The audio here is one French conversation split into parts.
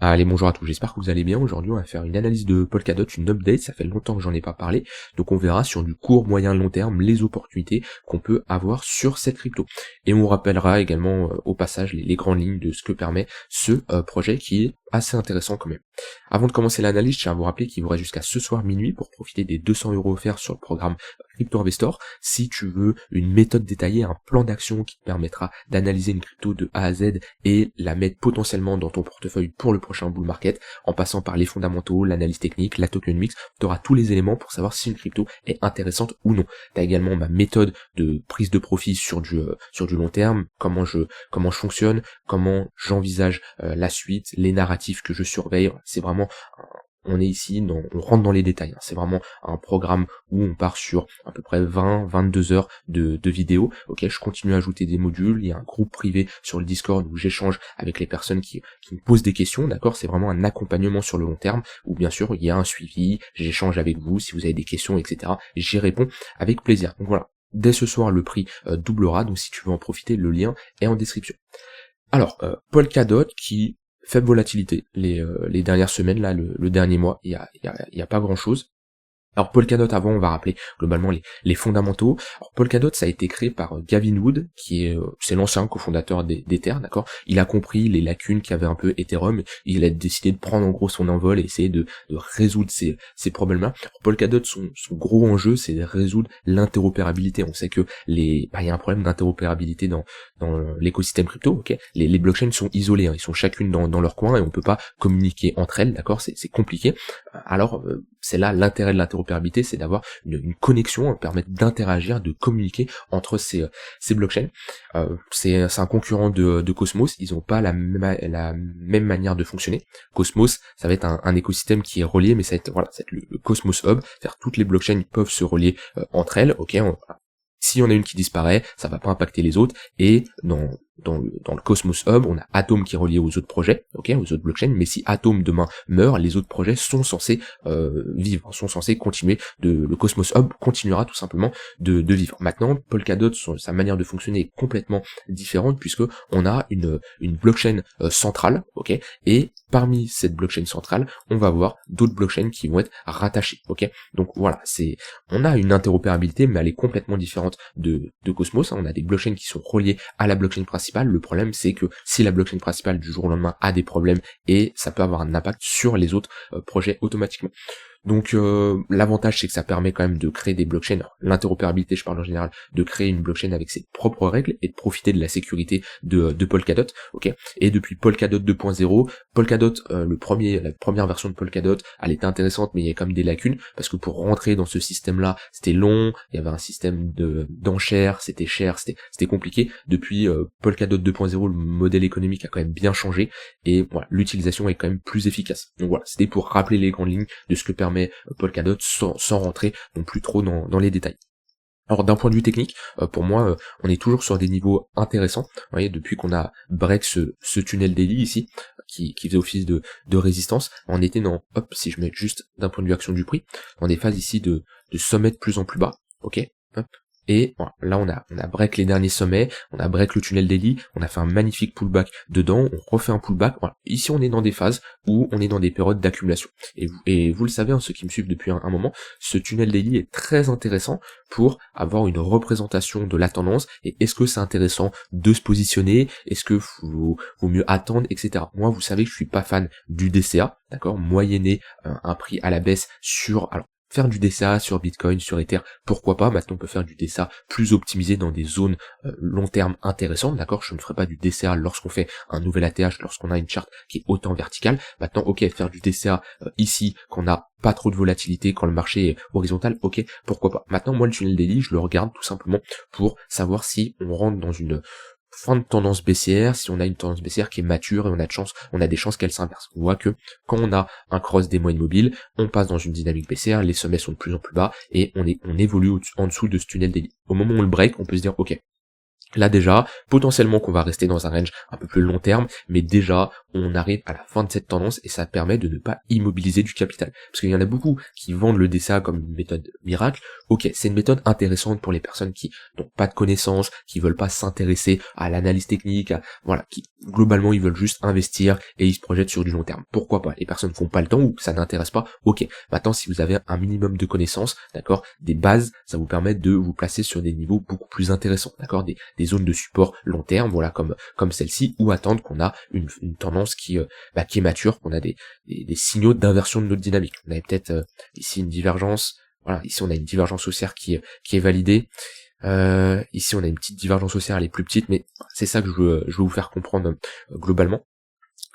Allez, bonjour à tous, j'espère que vous allez bien. Aujourd'hui, on va faire une analyse de Polkadot, une update, ça fait longtemps que j'en ai pas parlé. Donc on verra sur du court, moyen, long terme les opportunités qu'on peut avoir sur cette crypto. Et on rappellera également au passage les grandes lignes de ce que permet ce projet qui est assez intéressant quand même. Avant de commencer l'analyse, je tiens à vous rappeler qu'il vous reste jusqu'à ce soir minuit pour profiter des 200 € offerts sur le programme Crypto Investor. Si tu veux une méthode détaillée, un plan d'action qui te permettra d'analyser une crypto de A à Z et la mettre potentiellement dans ton portefeuille pour le prochain bull market, en passant par les fondamentaux, l'analyse technique, la tokenomics, tu auras tous les éléments pour savoir si une crypto est intéressante ou non. Tu as également ma méthode de prise de profit sur du long terme, comment je fonctionne, comment j'envisage la suite, les narratifs que je surveille. C'est vraiment on est ici, on rentre dans les détails. C'est vraiment un programme où on part sur à peu près 20-22 heures de vidéos. Ok, je continue à ajouter des modules. Il y a un groupe privé sur le Discord où j'échange avec les personnes qui me posent des questions. D'accord, c'est vraiment un accompagnement sur le long terme où bien sûr il y a un suivi. J'échange avec vous si vous avez des questions, etc. J'y réponds avec plaisir. Donc voilà. Dès ce soir, le prix doublera. Donc si tu veux en profiter, le lien est en description. Alors, Polkadot qui faible volatilité les dernières semaines, là, le dernier mois, il y a pas grand chose. Alors Polkadot, avant, on va rappeler globalement les fondamentaux. Alors Polkadot, ça a été créé par Gavin Wood, qui est c'est l'ancien cofondateur d'Ether, d'accord. Il a compris les lacunes qu'avait un peu Ethereum, il a décidé de prendre en gros son envol et essayer de résoudre ces problèmes-là. Alors Polkadot, son gros enjeu, c'est de résoudre l'interopérabilité. On sait que il y a un problème d'interopérabilité dans l'écosystème crypto, ok. Les blockchains sont isolées, ils sont chacune dans leur coin et on peut pas communiquer entre elles, d'accord. C'est compliqué. Alors c'est là l'intérêt de l'interopérabilité, c'est d'avoir une connexion, permettre d'interagir, de communiquer entre ces blockchains. C'est un concurrent de Cosmos, ils ont pas la même manière de fonctionner. Cosmos, ça va être un écosystème qui est relié, mais ça va être le Cosmos Hub, c'est-à-dire toutes les blockchains peuvent se relier entre elles, ok. Si on a une qui disparaît, ça va pas impacter les autres, et dans le Cosmos Hub, on a Atom qui est relié aux autres projets, ok, aux autres blockchains, mais si Atom demain meurt, les autres projets sont censés vivre, sont censés continuer, le Cosmos Hub continuera tout simplement de vivre. Maintenant, Polkadot, sa manière de fonctionner est complètement différente, puisque on a une blockchain centrale, ok, et parmi cette blockchain centrale, on va avoir d'autres blockchains qui vont être rattachées, ok. Donc voilà, on a une interopérabilité, mais elle est complètement différente de Cosmos, hein. On a des blockchains qui sont reliées à la blockchain principale. Le problème, c'est que si la blockchain principale du jour au lendemain a des problèmes, et ça peut avoir un impact sur les autres projets automatiquement. Donc l'avantage, c'est que ça permet quand même de créer des blockchains, l'interopérabilité je parle en général, de créer une blockchain avec ses propres règles et de profiter de la sécurité de Polkadot, ok. Et depuis Polkadot 2.0, Polkadot, la première version de Polkadot, elle était intéressante, mais il y a quand même des lacunes, parce que pour rentrer dans ce système-là, c'était long, il y avait un système d'enchères, c'était cher, c'était compliqué. Depuis Polkadot 2.0, le modèle économique a quand même bien changé, et voilà, l'utilisation est quand même plus efficace. Donc voilà, c'était pour rappeler les grandes lignes de ce que permet Polkadot sans rentrer non plus trop dans les détails. Alors d'un point de vue technique, pour moi, on est toujours sur des niveaux intéressants. Vous voyez, depuis qu'on a break ce tunnel daily ici, qui faisait office de résistance, on était si je mets juste d'un point de vue action du prix, dans des phases ici de sommet de plus en plus bas, ok, hop. Et voilà, là on a break les derniers sommets, on a break le tunnel daily, on a fait un magnifique pullback dedans, on refait un pullback. Voilà. Ici on est dans des phases où on est dans des périodes d'accumulation. Et vous le savez, hein, ceux qui me suivent depuis un moment, ce tunnel daily est très intéressant pour avoir une représentation de la tendance. Et est-ce que c'est intéressant de se positionner, est-ce que vaut mieux attendre, etc. Moi, vous savez que je suis pas fan du DCA, d'accord, moyenner un prix à la baisse faire du DCA sur Bitcoin, sur Ether, pourquoi pas. Maintenant on peut faire du DCA plus optimisé dans des zones long terme intéressantes, d'accord. Je ne ferai pas du DCA lorsqu'on fait un nouvel ATH, lorsqu'on a une charte qui est autant verticale. Maintenant, ok, faire du DCA ici, quand on a pas trop de volatilité, quand le marché est horizontal, ok, pourquoi pas. Maintenant, moi, le tunnel daily, je le regarde tout simplement pour savoir si on rentre dans une fin de tendance baissière, si on a une tendance baissière qui est mature et on a des chances qu'elle s'inverse. On voit que quand on a un cross des moyennes mobiles, on passe dans une dynamique baissière, les sommets sont de plus en plus bas et on évolue en dessous de ce tunnel daily. Au moment où on le break, on peut se dire ok, Là déjà, potentiellement qu'on va rester dans un range un peu plus long terme, mais déjà on arrive à la fin de cette tendance et ça permet de ne pas immobiliser du capital. Parce qu'il y en a beaucoup qui vendent le DCA comme une méthode miracle. Ok, c'est une méthode intéressante pour les personnes qui n'ont pas de connaissances, qui veulent pas s'intéresser à l'analyse technique, voilà, qui globalement ils veulent juste investir et ils se projettent sur du long terme. Pourquoi pas? Les personnes font pas le temps ou ça n'intéresse pas. Ok, maintenant si vous avez un minimum de connaissances, d'accord, des bases, ça vous permet de vous placer sur des niveaux beaucoup plus intéressants, d'accord, des zones de support long terme, voilà, comme celle-ci, ou attendre qu'on a une tendance qui est mature, qu'on a des signaux d'inversion de notre dynamique. On avait peut-être ici une divergence, voilà, ici on a une divergence haussière qui est validée. Ici on a une petite divergence haussière, elle est plus petite, mais c'est ça que je veux vous faire comprendre globalement.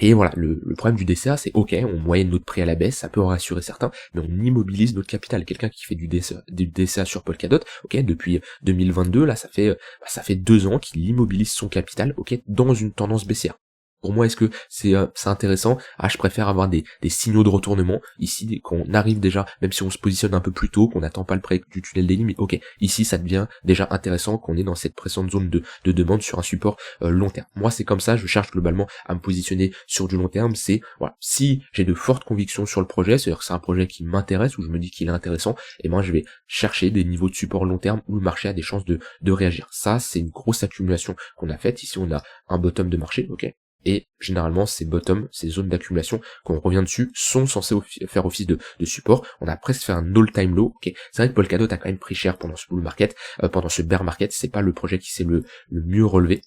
Et voilà, le problème du DCA, c'est ok, on moyenne notre prix à la baisse, ça peut en rassurer certains, mais on immobilise notre capital. Quelqu'un qui fait du DCA sur Polkadot, ok, depuis 2022, là, ça fait 2 ans qu'il immobilise son capital, ok, dans une tendance baissière. Pour moi, est-ce que c'est intéressant? Je préfère avoir des signaux de retournement. Ici, qu'on arrive déjà, même si on se positionne un peu plus tôt, qu'on n'attend pas le prêt du tunnel daily, mais ok, ici, ça devient déjà intéressant qu'on est dans cette précédente zone de demande sur un support long terme. Moi, c'est comme ça, je cherche globalement à me positionner sur du long terme. C'est, voilà, si j'ai de fortes convictions sur le projet, c'est-à-dire que c'est un projet qui m'intéresse, où je me dis qu'il est intéressant, et moi, je vais chercher des niveaux de support long terme où le marché a des chances de réagir. Ça, c'est une grosse accumulation qu'on a faite. Ici, on a un bottom de marché, ok. Et généralement, ces bottoms, ces zones d'accumulation, quand on revient dessus, sont censés faire office de support. On a presque fait un all-time low. Ok, c'est vrai que Polkadot a quand même pris cher pendant ce bull market, pendant ce bear market. C'est pas le projet qui s'est le mieux relevé.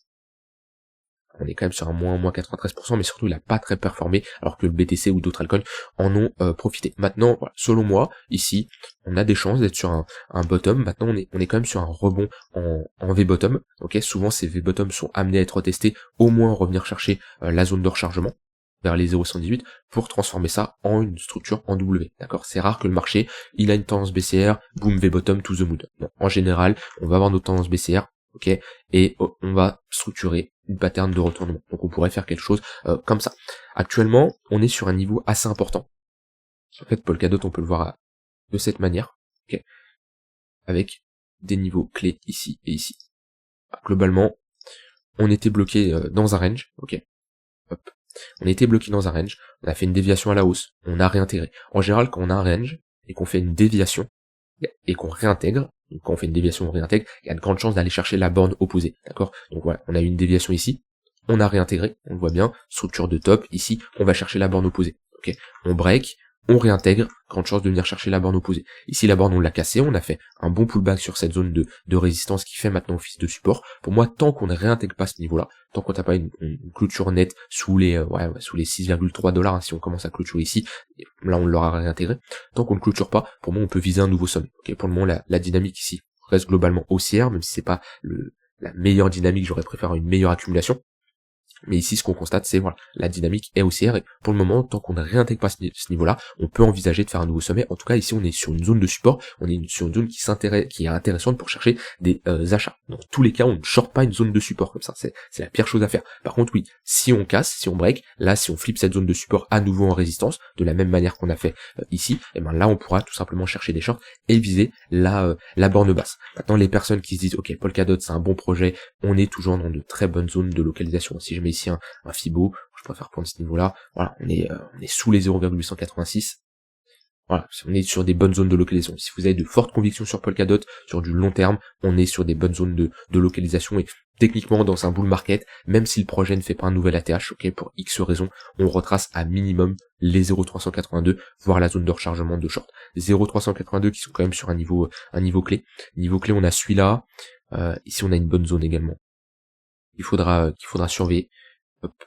On est quand même sur un moins 93%, mais surtout il a pas très performé, alors que le BTC ou d'autres altcoins en ont profité. Maintenant, voilà, selon moi, ici, on a des chances d'être sur un bottom. Maintenant, on est quand même sur un rebond en V-bottom. Ok, souvent ces V-bottom sont amenés à être testés, au moins revenir chercher la zone de rechargement vers les 0,118 pour transformer ça en une structure en W. D'accord, c'est rare que le marché, il a une tendance baissière, boom V-bottom to the moon. Non, en général, on va avoir notre tendance baissière, ok, et on va structurer une pattern de retournement. Donc on pourrait faire quelque chose comme ça. Actuellement, on est sur un niveau assez important. En fait, Polkadot, on peut le voir de cette manière, ok, avec des niveaux clés ici et ici. Globalement, on était bloqué dans un range, ok. Hop. On était bloqué dans un range, on a fait une déviation à la hausse, on a réintégré. En général, quand on a un range et qu'on fait une déviation et qu'on réintègre, donc quand on fait une déviation, on réintègre, il y a de grandes chances d'aller chercher la borne opposée, d'accord? Donc voilà, on a eu une déviation ici, on a réintégré, on le voit bien, structure de top, ici, on va chercher la borne opposée, ok? On break, on réintègre, grande chance de venir chercher la borne opposée. Ici, la borne, on l'a cassée, on a fait un bon pullback sur cette zone de résistance qui fait maintenant office de support. Pour moi, tant qu'on ne réintègre pas ce niveau-là, tant qu'on n'a pas une clôture nette sous les 6,3 $, hein, si on commence à clôturer ici, là on l'aura réintégré, tant qu'on ne clôture pas, pour moi on peut viser un nouveau sommet. Okay, pour le moment, la dynamique ici reste globalement haussière, même si c'est pas la meilleure dynamique, j'aurais préféré une meilleure accumulation. Mais ici, ce qu'on constate, c'est voilà, la dynamique est haussière, et pour le moment, tant qu'on ne réintègre pas ce niveau-là, on peut envisager de faire un nouveau sommet. En tout cas, ici, on est sur une zone de support, on est sur une zone qui est intéressante pour chercher des achats. Dans tous les cas, on ne short pas une zone de support comme ça, c'est la pire chose à faire. Par contre, oui, si on casse, si on break, là, si on flippe cette zone de support à nouveau en résistance, de la même manière qu'on a fait ici, et ben là, on pourra tout simplement chercher des shorts et viser la borne basse. Maintenant, les personnes qui se disent, ok, Polkadot, c'est un bon projet, on est toujours dans de très bonnes zones de localisation. Si je mets ici un Fibo, je préfère prendre ce niveau-là. Voilà, on est sous les 0,886. Voilà, on est sur des bonnes zones de localisation. Si vous avez de fortes convictions sur Polkadot, sur du long terme, on est sur des bonnes zones de localisation, et techniquement dans un bull market, même si le projet ne fait pas un nouvel ATH, ok, pour X raisons, on retrace à minimum les 0,382, voire la zone de rechargement de short. 0,382 qui sont quand même sur un niveau clé. Niveau clé, on a celui-là. Ici, on a une bonne zone également. Qu'il faudra surveiller. Hop.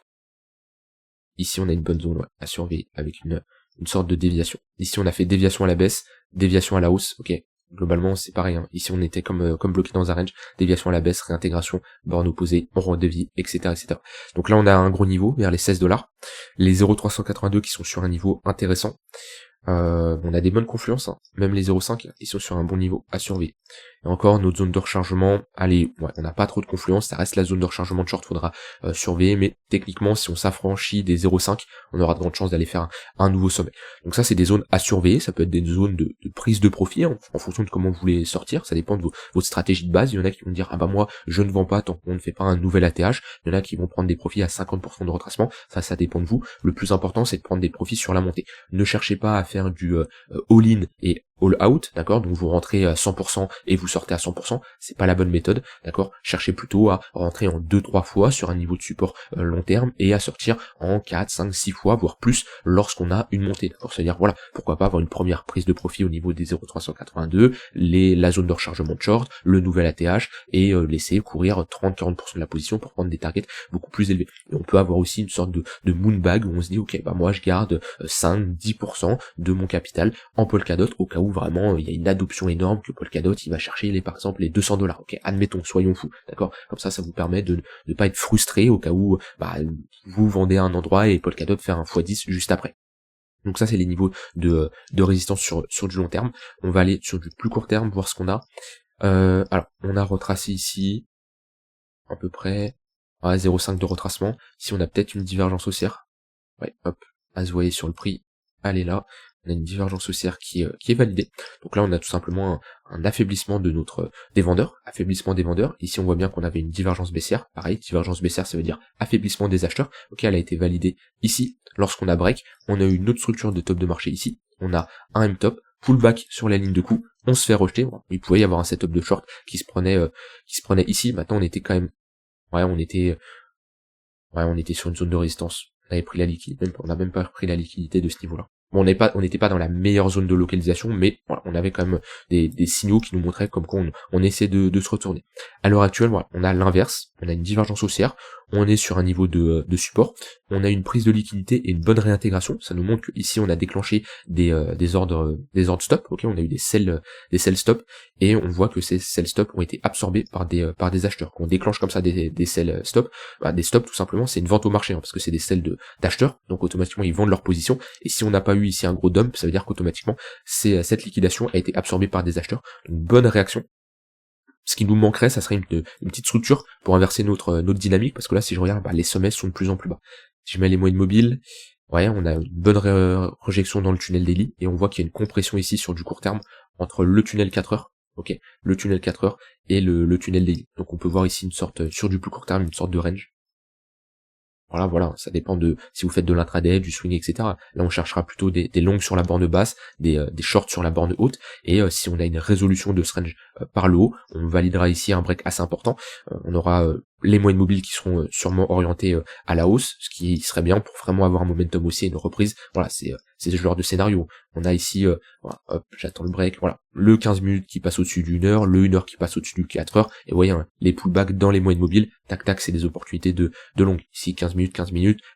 Ici, on a une bonne zone à surveiller avec une sorte de déviation. Ici, on a fait déviation à la baisse, déviation à la hausse. Ok, globalement, c'est pareil. Hein. Ici, on était comme bloqué dans un range, déviation à la baisse, réintégration, borne opposée, on redévie, etc., etc. Donc là, on a un gros niveau vers les 16 $. Les 0,382 qui sont sur un niveau intéressant. On a des bonnes confluences, hein. Même les 0,5, ils sont sur un bon niveau à surveiller. Et encore, notre zone de rechargement, allez, ouais, on n'a pas trop de confluence, ça reste la zone de rechargement de short, faudra surveiller, mais techniquement, si on s'affranchit des 0,5, on aura de grandes chances d'aller faire un nouveau sommet. Donc ça, c'est des zones à surveiller, ça peut être des zones de prise de profit, en fonction de comment vous voulez sortir, ça dépend de votre stratégie de base. Il y en a qui vont dire, ah bah moi, je ne vends pas tant qu'on ne fait pas un nouvel ATH, il y en a qui vont prendre des profits à 50% de retracement, ça dépend de vous. Le plus important, c'est de prendre des profits sur la montée. Ne cherchez pas à faire du all-in et all out, d'accord, donc vous rentrez à 100% et vous sortez à 100%, c'est pas la bonne méthode, d'accord, cherchez plutôt à rentrer en 2-3 fois sur un niveau de support long terme et à sortir en 4, 5, 6 fois, voire plus lorsqu'on a une montée, d'accord, c'est-à-dire voilà, pourquoi pas avoir une première prise de profit au niveau des 0,382, la zone de rechargement de short, le nouvel ATH et laisser courir 30-40% de la position pour prendre des targets beaucoup plus élevés. Et on peut avoir aussi une sorte de moonbag où on se dit ok, bah moi je garde 5-10% de mon capital en Polkadot au cas où vraiment il y a une adoption énorme que Polkadot il va chercher par exemple les $200, ok, admettons, soyons fous, d'accord, comme ça vous permet de ne pas être frustré au cas où vous vendez à un endroit et Polkadot fait un x10 juste après. Donc ça c'est les niveaux de résistance sur du long terme. On va aller sur du plus court terme, voir ce qu'on a. Alors on a retracé ici à peu près 0,5 de retracement. Si on a peut-être une divergence haussière, ouais, hop, à se voyer sur le prix, elle est là. On a une divergence haussière qui est validée. Donc là, on a tout simplement un affaiblissement de des vendeurs, affaiblissement des vendeurs. Ici, on voit bien qu'on avait une divergence baissière. Pareil, divergence baissière, ça veut dire affaiblissement des acheteurs. Ok, elle a été validée ici. Lorsqu'on a break, on a eu une autre structure de top de marché ici. On a un M-top, pullback sur la ligne de coup. On se fait rejeter. Il pouvait y avoir un setup de short qui se prenait ici. Maintenant, on était quand même, on était sur une zone de résistance. On avait pris la liquidité, on n'a même pas pris la liquidité de ce niveau-là. Bon, on n'était pas dans la meilleure zone de localisation, mais voilà, on avait quand même des signaux qui nous montraient comme quoi on essaie de se retourner. À l'heure actuelle, voilà, on a l'inverse, on a une divergence haussière, on est sur un niveau de support, on a une prise de liquidité et une bonne réintégration. Ça nous montre qu'ici on a déclenché des ordres stop, ok, on a eu des sell stop, et on voit que ces sell stop ont été absorbés par des acheteurs. Quand on déclenche comme ça des sell stop, des stops tout simplement, c'est une vente au marché, parce que c'est des sells d'acheteurs, donc automatiquement ils vendent leur position, et si on n'a pas eu ici un gros dump, ça veut dire qu'automatiquement cette liquidation a été absorbée par des acheteurs. Donc bonne réaction. Ce qui nous manquerait, ça serait une petite structure pour inverser notre dynamique, parce que là, si je regarde, les sommets sont de plus en plus bas. Si je mets les moyennes mobiles, ouais, on a une bonne projection dans le tunnel daily, et on voit qu'il y a une compression ici sur du court terme entre le tunnel 4 heures, ok, le tunnel 4 heures et le tunnel daily. Donc on peut voir ici une sorte, sur du plus court terme, une sorte de range. Voilà, ça dépend de si vous faites de l'intraday, du swing, etc. Là, on cherchera plutôt des longues sur la borne basse, des shorts sur la borne haute, et si on a une résolution de ce range par le haut, on validera ici un break assez important. On aura les moyennes mobiles qui seront sûrement orientées à la hausse, ce qui serait bien pour vraiment avoir un momentum aussi et une reprise. Voilà, c'est ce genre de scénario. On a ici, voilà, hop, j'attends le break, voilà, le 15 minutes qui passe au-dessus d'une heure, le 1 heure qui passe au-dessus du 4 heures, et vous voyez, les pullbacks dans les moyennes mobiles, tac, c'est des opportunités de longue. Ici, 15 minutes,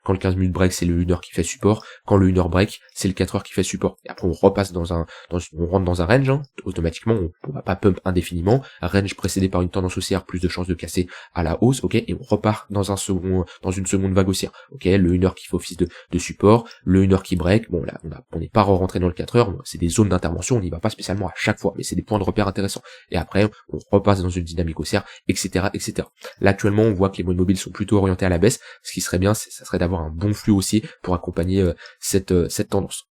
quand le 15 minutes break, c'est le 1 heure qui fait support, quand le 1 heure break, c'est le 4 heures qui fait support. Et après, on repasse on rentre dans un range, automatiquement, on va pas pump indéfiniment, range précédé par une tendance haussière, plus de chances de casser à la hausse, ok, et on repart dans une seconde vague haussière, ok, le 1 heure qui fait office de support, le 1 heure qui break, bon là, on n'est pas rentré dans le 4 heures, c'est des zones d'intervention, on n'y va pas spécialement à chaque fois, mais c'est des points de repère intéressants. Et après, on repasse dans une dynamique haussière, etc., etc. Là, actuellement, on voit que les moyennes mobiles sont plutôt orientés à la baisse. Ce qui serait bien, ça serait d'avoir un bon flux haussier pour accompagner cette tendance.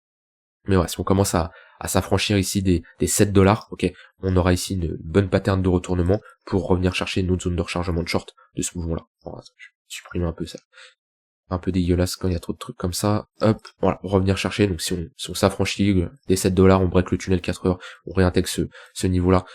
Mais ouais, si on commence à s'affranchir ici des $7, ok, on aura ici une bonne pattern de retournement pour revenir chercher notre zone de rechargement de short de ce mouvement-là. Bon, je vais supprimer un peu ça. Un peu dégueulasse quand il y a trop de trucs comme ça. Hop, voilà, revenir chercher. Donc si on s'affranchit des $7, on break le tunnel 4 heures, on réintègre ce niveau-là,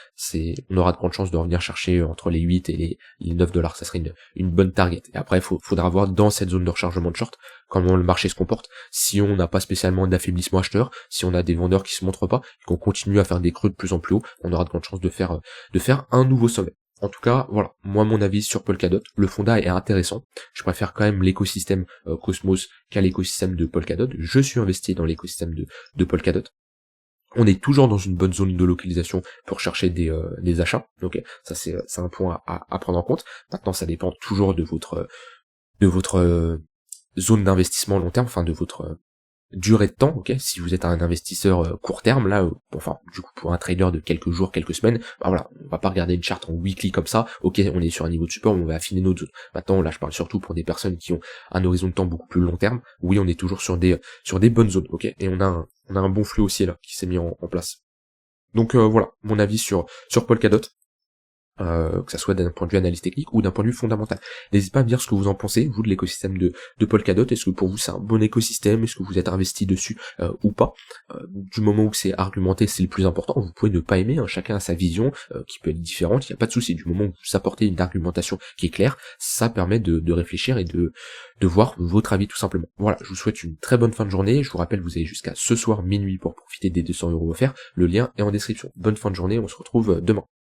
on aura de grandes chances de revenir chercher entre les 8 et les $9. Ça serait une bonne target. Et après, faudra voir dans cette zone de rechargement de short comment le marché se comporte. Si on n'a pas spécialement d'affaiblissement acheteur, si on a des vendeurs qui se montrent pas, et qu'on continue à faire des creux de plus en plus haut, on aura de grandes chances de faire un nouveau sommet. En tout cas, voilà, moi mon avis sur Polkadot, le fonda est intéressant, je préfère quand même l'écosystème Cosmos qu'à l'écosystème de Polkadot, je suis investi dans l'écosystème de Polkadot. On est toujours dans une bonne zone de localisation pour chercher des achats, donc ça c'est un point à prendre en compte. Maintenant ça dépend toujours de votre zone d'investissement long terme, enfin de votre durée de temps, ok. Si vous êtes un investisseur court terme, là, enfin, du coup, pour un trader de quelques jours, quelques semaines, bah voilà, on va pas regarder une charte en weekly comme ça, ok, on est sur un niveau de support, on va affiner notre zone. Maintenant, là, je parle surtout pour des personnes qui ont un horizon de temps beaucoup plus long terme. Oui, on est toujours sur des bonnes zones, ok, et on a un bon flux haussier là qui s'est mis en place. Donc voilà, mon avis sur Polkadot. Que ça soit d'un point de vue analyse technique ou d'un point de vue fondamental. N'hésitez pas à me dire ce que vous en pensez, vous, de l'écosystème de Polkadot. Est-ce que pour vous c'est un bon écosystème? Est-ce que vous êtes investi dessus ou pas? Du moment où c'est argumenté, c'est le plus important. Vous pouvez ne pas aimer, hein, chacun a sa vision qui peut être différente, il n'y a pas de souci. Du moment où vous apportez une argumentation qui est claire, ça permet de réfléchir et de voir votre avis tout simplement. Voilà, je vous souhaite une très bonne fin de journée. Je vous rappelle, vous avez jusqu'à ce soir minuit pour profiter des 200 € offerts. Le lien est en description. Bonne fin de journée, on se retrouve demain.